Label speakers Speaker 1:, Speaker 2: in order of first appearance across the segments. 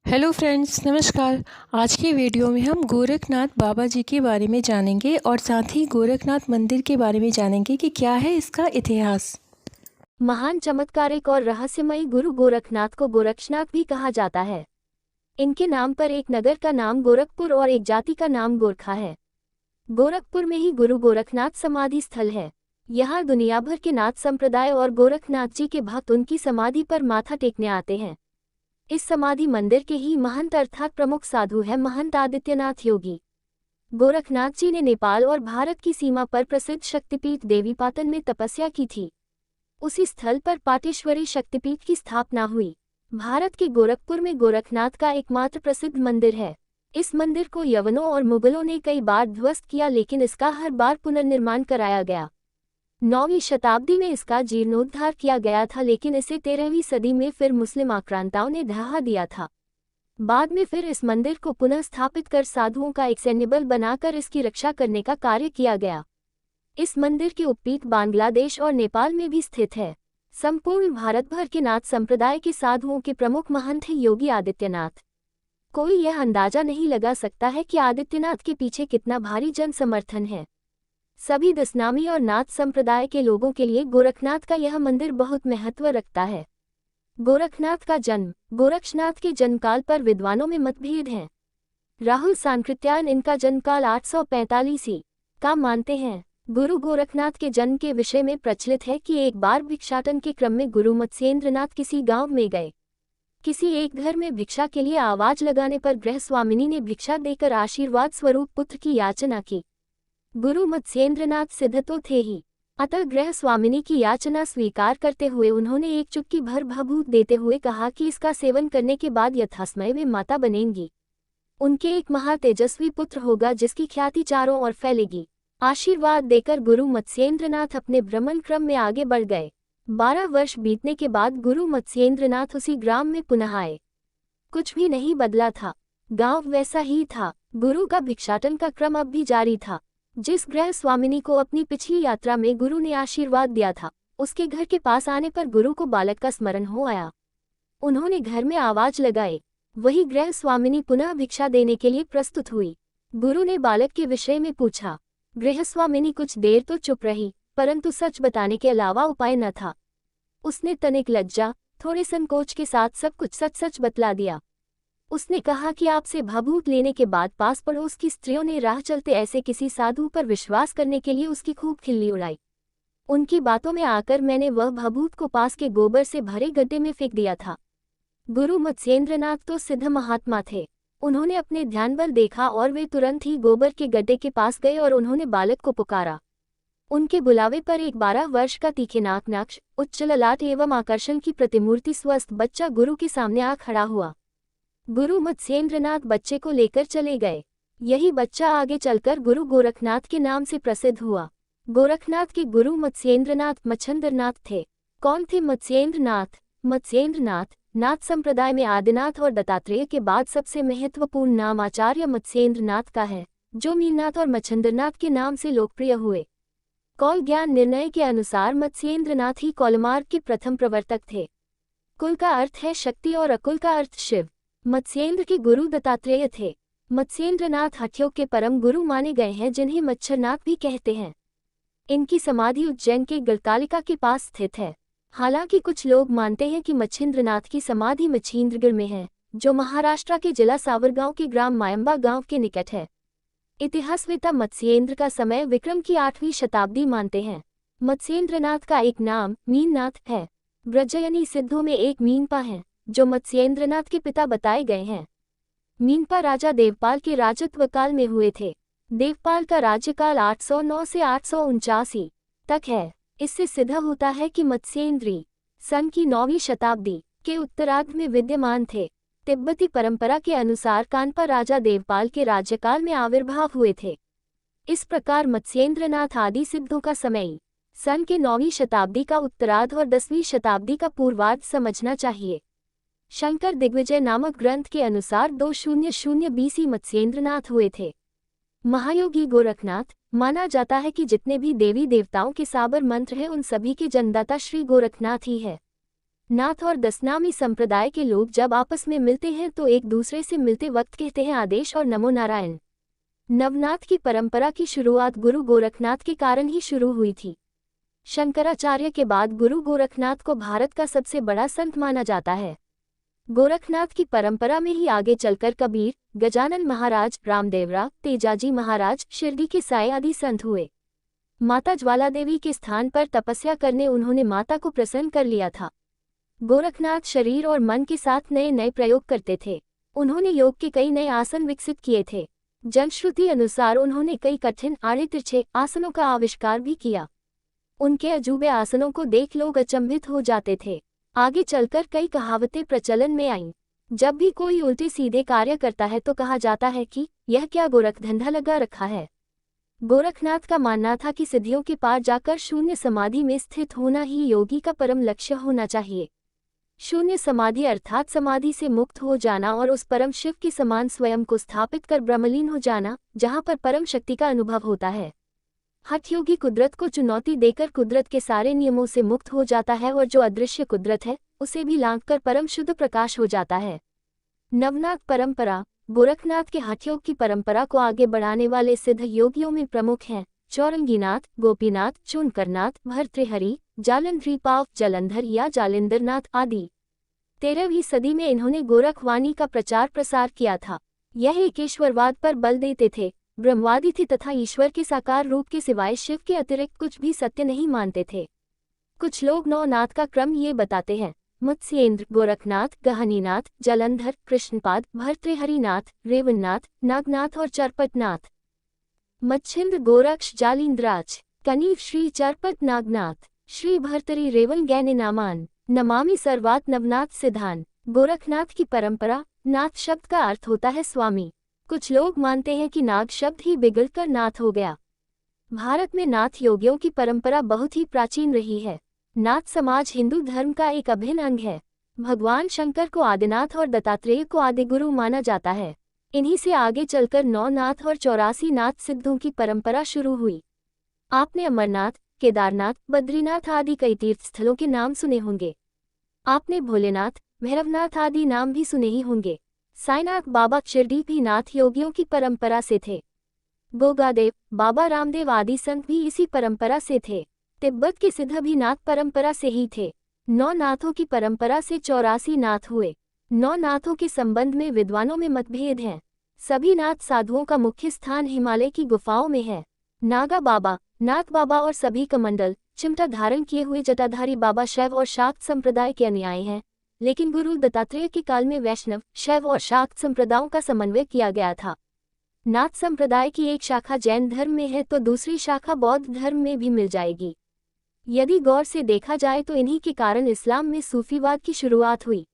Speaker 1: Hello friends, नमस्कार। आज की वीडियो में हम गोरखनाथ बाबा जी के बारे में जानेंगे और साथ ही गोरखनाथ मंदिर के बारे में जानेंगे कि क्या है इसका इतिहास।
Speaker 2: महान चमत्कारिक और रहस्यमयी गुरु गोरखनाथ को गोरक्षनाथ भी कहा जाता है। इनके नाम पर एक नगर का नाम गोरखपुर और एक जाति का नाम गोरखा है। गोरखपुर में ही गुरु गोरखनाथ समाधि स्थल है। यहाँ दुनिया भर के नाथ संप्रदाय और गोरखनाथ जी के भक्त उनकी समाधि पर माथा टेकने आते हैं। इस समाधि मंदिर के ही महंत अर्थात प्रमुख साधु है महंत आदित्यनाथ योगी। गोरखनाथ जी ने नेपाल और भारत की सीमा पर प्रसिद्ध शक्तिपीठ देवीपाटन में तपस्या की थी। उसी स्थल पर पाटेश्वरी शक्तिपीठ की स्थापना हुई। भारत के गोरखपुर में गोरखनाथ का एकमात्र प्रसिद्ध मंदिर है। इस मंदिर को यवनों और मुगलों ने कई बार ध्वस्त किया, लेकिन इसका हर बार पुनर्निर्माण कराया गया। 9वीं शताब्दी में इसका जीर्णोद्धार किया गया था, लेकिन इसे 13वीं सदी में फिर मुस्लिम आक्रांताओं ने ढहा दिया था। बाद में फिर इस मंदिर को पुनः स्थापित कर साधुओं का एक सैन्य बल बनाकर इसकी रक्षा करने का कार्य किया गया। इस मंदिर के उपपीठ बांग्लादेश और नेपाल में भी स्थित है। संपूर्ण भारत भर के नाथ संप्रदाय के साधुओं के प्रमुख महंत हैं योगी आदित्यनाथ। कोई यह अंदाजा नहीं लगा सकता है कि आदित्यनाथ के पीछे कितना भारी जन समर्थन है। सभी दशनामी और नाथ संप्रदाय के लोगों के लिए गोरखनाथ का यह मंदिर बहुत महत्व रखता है। गोरखनाथ का जन्म। गोरक्षनाथ के जन्मकाल पर विद्वानों में मतभेद हैं। राहुल सांकृत्यायन इनका जन्मकाल 845 का मानते हैं। गुरु गोरखनाथ के जन्म के विषय में प्रचलित है कि एक बार भिक्षाटन के क्रम में गुरु मत्स्येंद्रनाथ किसी गांव में गए। किसी एक घर में भिक्षा के लिए आवाज लगाने पर गृह स्वामिनी ने भिक्षा देकर आशीर्वाद स्वरूप पुत्र की याचना की। गुरु मत्स्येंद्रनाथ सिद्ध तो थे ही, अतः गृह स्वामिनी की याचना स्वीकार करते हुए उन्होंने एक चुटकी भर भभूत देते हुए कहा कि इसका सेवन करने के बाद यथासमय वे माता बनेंगी। उनके एक महातेजस्वी पुत्र होगा जिसकी ख्याति चारों ओर फैलेगी। आशीर्वाद देकर गुरु मत्स्येंद्रनाथ अपने भ्रमण क्रम में आगे बढ़ गए। 12 वर्ष बीतने के बाद गुरु मत्स्येंद्रनाथ उसी ग्राम में पुनः आए। कुछ भी नहीं बदला था, गांव वैसा ही था। गुरु का भिक्षाटन का क्रम अब भी जारी था। जिस गृह स्वामिनी को अपनी पिछली यात्रा में गुरु ने आशीर्वाद दिया था, उसके घर के पास आने पर गुरु को बालक का स्मरण हो आया। उन्होंने घर में आवाज लगाई। वही गृह स्वामिनी पुनः भिक्षा देने के लिए प्रस्तुत हुई। गुरु ने बालक के विषय में पूछा। गृहस्वामिनी कुछ देर तो चुप रही, परंतु सच बताने के अलावा उपाय न था। उसने तनिक लज्जा, थोड़े संकोच के साथ सब कुछ सच सच बतला दिया। उसने कहा कि आपसे भभूत लेने के बाद पास पड़ोस की स्त्रियों ने राह चलते ऐसे किसी साधु पर विश्वास करने के लिए उसकी खूब खिल्ली उड़ाई। उनकी बातों में आकर मैंने वह भभूत को पास के गोबर से भरे गड्ढे में फेंक दिया था। गुरु मत्स्येंद्रनाथ तो सिद्ध महात्मा थे। उन्होंने अपने ध्यान बल देखा और वे तुरंत ही गोबर के गड्ढे के पास गए और उन्होंने बालक को पुकारा। उनके बुलावे पर एक 12 वर्ष का तीखे नाक नक्श, उच्च ललाट एवं आकर्षण की प्रतिमूर्ति स्वस्थ बच्चा गुरु के सामने आ खड़ा हुआ। गुरु मत्स्येंद्रनाथ बच्चे को लेकर चले गए। यही बच्चा आगे चलकर गुरु गोरखनाथ के नाम से प्रसिद्ध हुआ। गोरखनाथ के गुरु मत्स्येंद्रनाथ मच्छंदरनाथ थे। कौन थे मत्स्येंद्रनाथ? मत्स्येंद्रनाथ नाथ संप्रदाय में आदिनाथ और दत्तात्रेय के बाद सबसे महत्वपूर्ण नाम आचार्य मत्स्येंद्रनाथ का है, जो मीननाथ और मच्छंदरनाथ के नाम से लोकप्रिय हुए। कौल ज्ञान निर्णय के अनुसार मत्स्येंद्रनाथ ही कौलमार्ग के प्रथम प्रवर्तक थे। कुल का अर्थ है शक्ति और अकुल का अर्थ शिव। मत्स्येंद्र के गुरु दत्तात्रेय थे। मत्स्येंद्रनाथ हठयोग के परम गुरु माने गए हैं, जिन्हें मच्छरनाथ भी कहते हैं। इनकी समाधि उज्जैन के गढ़कालिका के पास स्थित है। हालांकि कुछ लोग मानते हैं कि मच्छिंद्रनाथ की समाधि मच्छिंद्रगढ़ में है, जो महाराष्ट्र के जिला सावरगांव के ग्राम मायंबा गांव के निकट है। इतिहासवेत्ता मत्स्येंद्र का समय विक्रम की 8वीं शताब्दी मानते हैं। मत्स्येंद्रनाथ का एक नाम मीननाथ है। ब्रजयनी सिद्धों में एक मीनपा है, जो मत्स्येंद्रनाथ के पिता बताए गए हैं। मीनपा राजा देवपाल के राजत्व काल में हुए थे। देवपाल का राज्यकाल 809 से 849 तक है। इससे सिद्ध होता है कि मत्स्येंद्री सन की 9वीं शताब्दी के उत्तरार्ध में विद्यमान थे। तिब्बती परंपरा के अनुसार कानपा राजा देवपाल के राज्यकाल में आविर्भाव हुए थे। इस प्रकार मत्स्येंद्रनाथ आदि सिद्धों का समय सन के 9वीं शताब्दी का उत्तरार्ध और 10वीं शताब्दी का पूर्वार्ध समझना चाहिए। शंकर दिग्विजय नामक ग्रंथ के अनुसार 200 BC मत्स्येंद्रनाथ हुए थे। महायोगी गोरखनाथ माना जाता है कि जितने भी देवी देवताओं के साबर मंत्र हैं, उन सभी के जन्मदाता श्री गोरखनाथ ही है। नाथ और दसनामी संप्रदाय के लोग जब आपस में मिलते हैं तो एक दूसरे से मिलते वक्त कहते हैं आदेश और नमो नारायण। नवनाथ की परंपरा की शुरुआत गुरु गोरखनाथ के कारण ही शुरू हुई थी। शंकराचार्य के बाद गुरु गोरखनाथ को भारत का सबसे बड़ा संत माना जाता है। गोरखनाथ की परंपरा में ही आगे चलकर कबीर, गजानन महाराज, रामदेवरा, तेजाजी महाराज, शिरडी के साईं आदि संत हुए। माता ज्वाला देवी के स्थान पर तपस्या करने उन्होंने माता को प्रसन्न कर लिया था। गोरखनाथ शरीर और मन के साथ नए नए प्रयोग करते थे। उन्होंने योग के कई नए आसन विकसित किए थे। जनश्रुति अनुसार उन्होंने कई कठिन आड़े तिरछे आसनों का आविष्कार भी किया। उनके अजूबे आसनों को देख लोग अचंभित हो जाते थे। आगे चलकर कई कहावतें प्रचलन में आईं। जब भी कोई उल्टे सीधे कार्य करता है तो कहा जाता है कि यह क्या गोरख धंधा लगा रखा है। गोरखनाथ का मानना था कि सिद्धियों के पार जाकर शून्य समाधि में स्थित होना ही योगी का परम लक्ष्य होना चाहिए। शून्य समाधि अर्थात समाधि से मुक्त हो जाना और उस परम शिव के समान स्वयं को स्थापित कर ब्रह्मलीन हो जाना, जहाँ पर परम शक्ति का अनुभव होता है। हठयोगी कुदरत को चुनौती देकर कुदरत के सारे नियमों से मुक्त हो जाता है और जो अदृश्य कुदरत है उसे भी लांघकर परम शुद्ध प्रकाश हो जाता है। नवनाथ परंपरा। गोरखनाथ के हठयोग की परंपरा को आगे बढ़ाने वाले सिद्ध योगियों में प्रमुख हैं चौरंगीनाथ, गोपीनाथ, चूनकरनाथ, भर्तृहरि, जालंधरीपाव, जलंधर या जालिंदरनाथ आदि। 13वीं सदी में इन्होंने गोरखवाणी का प्रचार प्रसार किया था। यह एकेश्वरवाद पर बल देते थे, ब्रह्मवादी थे तथा ईश्वर के साकार रूप के सिवाय शिव के अतिरिक्त कुछ भी सत्य नहीं मानते थे। कुछ लोग नौनाथ का क्रम ये बताते हैं: मत्स्येंद्र, गोरखनाथ, गहनीनाथ, जलंधर, कृष्णपाद, भर्तृहरिनाथ, रेवन्नाथ, नागनाथ और चरपतनाथ। मच्छिंद्र गोरक्ष जालिंद्राज, कनीव श्री चरपत नागनाथ, श्री भर्तरी रेवल गैने नामान, नमामि सर्वात नवनाथ सिद्धान। गोरखनाथ की परंपरा। नाथ शब्द का अर्थ होता है स्वामी। कुछ लोग मानते हैं कि नाग शब्द ही बिगड़कर नाथ हो गया। भारत में नाथ योगियों की परंपरा बहुत ही प्राचीन रही है। नाथ समाज हिंदू धर्म का एक अभिन्न अंग है। भगवान शंकर को आदिनाथ और दत्तात्रेय को आदिगुरु माना जाता है। इन्हीं से आगे चलकर 9 नाथ और 84 नाथ सिद्धों की परंपरा शुरू हुई। आपने अमरनाथ, केदारनाथ, बद्रीनाथ आदि कई तीर्थ स्थलों के नाम सुने होंगे। आपने भोलेनाथ, भैरवनाथ आदि नाम भी सुने ही होंगे। साईनाथ बाबा शिरडी भी नाथ योगियों की परंपरा से थे। गोगादेव, बाबा रामदेव आदि संत भी इसी परंपरा से थे। तिब्बत के सिद्ध भी नाथ परंपरा से ही थे। 9 नाथों की परंपरा से 84 नाथ हुए। 9 नाथों के संबंध में विद्वानों में मतभेद हैं। सभी नाथ साधुओं का मुख्य स्थान हिमालय की गुफाओं में है। नागा बाबा, नाथ बाबा और सभी कमंडल, चिमटा धारण किए हुए जटाधारी बाबा शैव और शाक्त संप्रदाय के अनुयायी हैं, लेकिन गुरु दत्तात्रेय के काल में वैष्णव, शैव और शाक्त संप्रदायों का समन्वय किया गया था। नाथ संप्रदाय की एक शाखा जैन धर्म में है तो दूसरी शाखा बौद्ध धर्म में भी मिल जाएगी। यदि गौर से देखा जाए तो इन्हीं के कारण इस्लाम में सूफीवाद की शुरुआत हुई।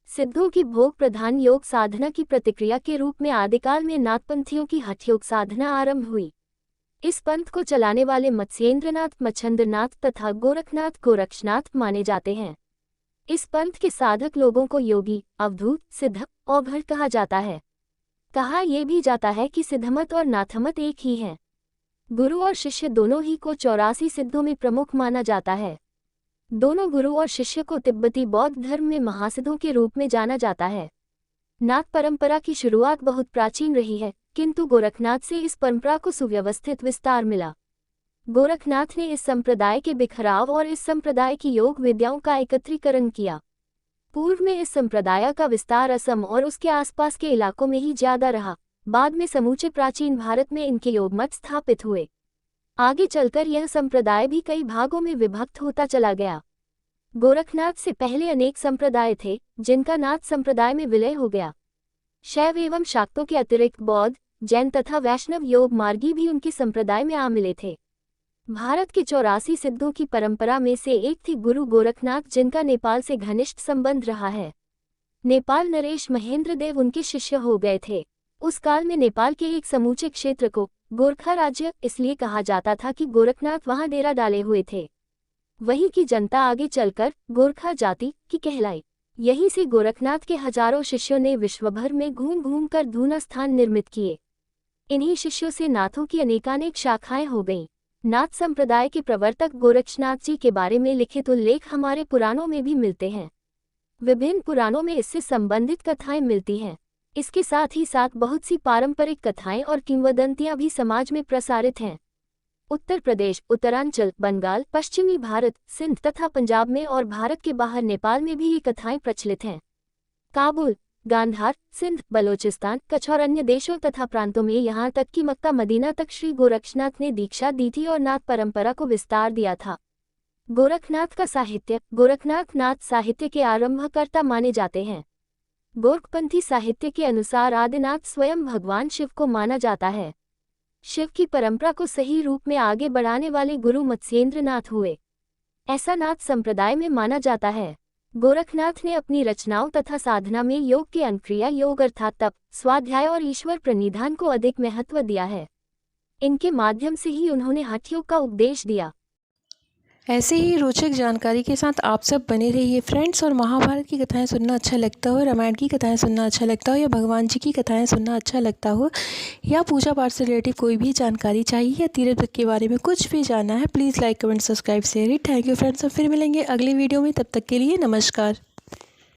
Speaker 2: सिद्धों की भोग प्रधान योग साधना की प्रतिक्रिया के रूप में आदिकाल में नाथपंथियों की हठयोग साधना आरंभ हुई। इस पंथ को चलाने वाले मत्स्येंद्रनाथ, मच्छंद्रनाथ तथा गोरखनाथ, गोरक्षनाथ माने जाते हैं। इस पंथ के साधक लोगों को योगी, अवधूत, सिद्ध, औघड़ कहा जाता है। कहा यह भी जाता है कि सिद्धमत और नाथमत एक ही हैं। गुरु और शिष्य दोनों ही को 84 सिद्धों में प्रमुख माना जाता है। दोनों गुरु और शिष्य को तिब्बती बौद्ध धर्म में महासिद्धों के रूप में जाना जाता है। नाथ परंपरा की शुरुआत बहुत प्राचीन रही है, किंतु गोरखनाथ से इस परंपरा को सुव्यवस्थित विस्तार मिला। गोरखनाथ ने इस संप्रदाय के बिखराव और इस संप्रदाय की योग विद्याओं का एकत्रीकरण किया। पूर्व में इस संप्रदाय का विस्तार असम और उसके आसपास के इलाकों में ही ज्यादा रहा। बाद में समूचे प्राचीन भारत में इनके योग मठ स्थापित हुए। आगे चलकर यह संप्रदाय भी कई भागों में विभक्त होता चला गया। गोरखनाथ से पहले अनेक संप्रदाय थे, जिनका नाथ संप्रदाय में विलय हो गया। शैव एवं शाक्तों के अतिरिक्त बौद्ध, जैन तथा वैष्णव योग मार्गी भी उनके संप्रदाय में आ मिले थे। भारत के 84 सिद्धों की परंपरा में से एक थी गुरु गोरखनाथ, जिनका नेपाल से घनिष्ठ संबंध रहा है। नेपाल नरेश महेंद्र देव उनके शिष्य हो गए थे। उस काल में नेपाल के एक समूचे क्षेत्र को गोरखा राज्य इसलिए कहा जाता था कि गोरखनाथ वहां डेरा डाले हुए थे। वहीं की जनता आगे चलकर गोरखा जाति की कहलाई। यहीं से गोरखनाथ के हजारों शिष्यों ने विश्वभर में घूम घूम कर धूना स्थान निर्मित किए। इन्हीं शिष्यों से नाथों की अनेकानेक शाखाएं हो गईं। नाथ संप्रदाय के प्रवर्तक गोरक्षनाथ जी के बारे में लिखित उल्लेख हमारे पुराणों में भी मिलते हैं। विभिन्न पुराणों में इससे संबंधित कथाएं मिलती हैं। इसके साथ ही साथ बहुत सी पारंपरिक कथाएं और किंवदंतियां भी समाज में प्रसारित हैं। उत्तर प्रदेश, उत्तरांचल, बंगाल, पश्चिमी भारत, सिंध तथा पंजाब में और भारत के बाहर नेपाल में भी ये कथाएं प्रचलित हैं। काबुल, गांधार, सिंध, बलोचिस्तान, कच्छ और अन्य देशों तथा प्रांतों में यहाँ तक कि मक्का मदीना तक श्री गोरक्षनाथ ने दीक्षा दी थी और नाथ परंपरा को विस्तार दिया था। गोरखनाथ का साहित्य। गोरखनाथ नाथ साहित्य के आरंभकर्ता माने जाते हैं। गोरखपंथी साहित्य के अनुसार आदिनाथ स्वयं भगवान शिव को माना जाता है। शिव की परंपरा को सही रूप में आगे बढ़ाने वाले गुरु मत्स्येंद्र नाथ हुए, ऐसा नाथ संप्रदाय में माना जाता है। गोरखनाथ ने अपनी रचनाओं तथा साधना में योग के अनुक्रिया योग अर्थात तप, स्वाध्याय और ईश्वर प्रणिधान को अधिक महत्व दिया है। इनके माध्यम से ही उन्होंने हठ योग का उपदेश दिया।
Speaker 1: ऐसे ही रोचक जानकारी के साथ आप सब बने रहिए फ्रेंड्स। और महाभारत की कथाएं सुनना अच्छा लगता हो, रामायण की कथाएं सुनना अच्छा लगता हो, या भगवान जी की कथाएं सुनना अच्छा लगता हो, या पूजा पाठ से रिलेटेड कोई भी जानकारी चाहिए, या तीर्थ के बारे में कुछ भी जानना है, please like comment subscribe share it. Thank you friends. अब फिर मिलेंगे अगली वीडियो में, तब तक के लिए नमस्कार।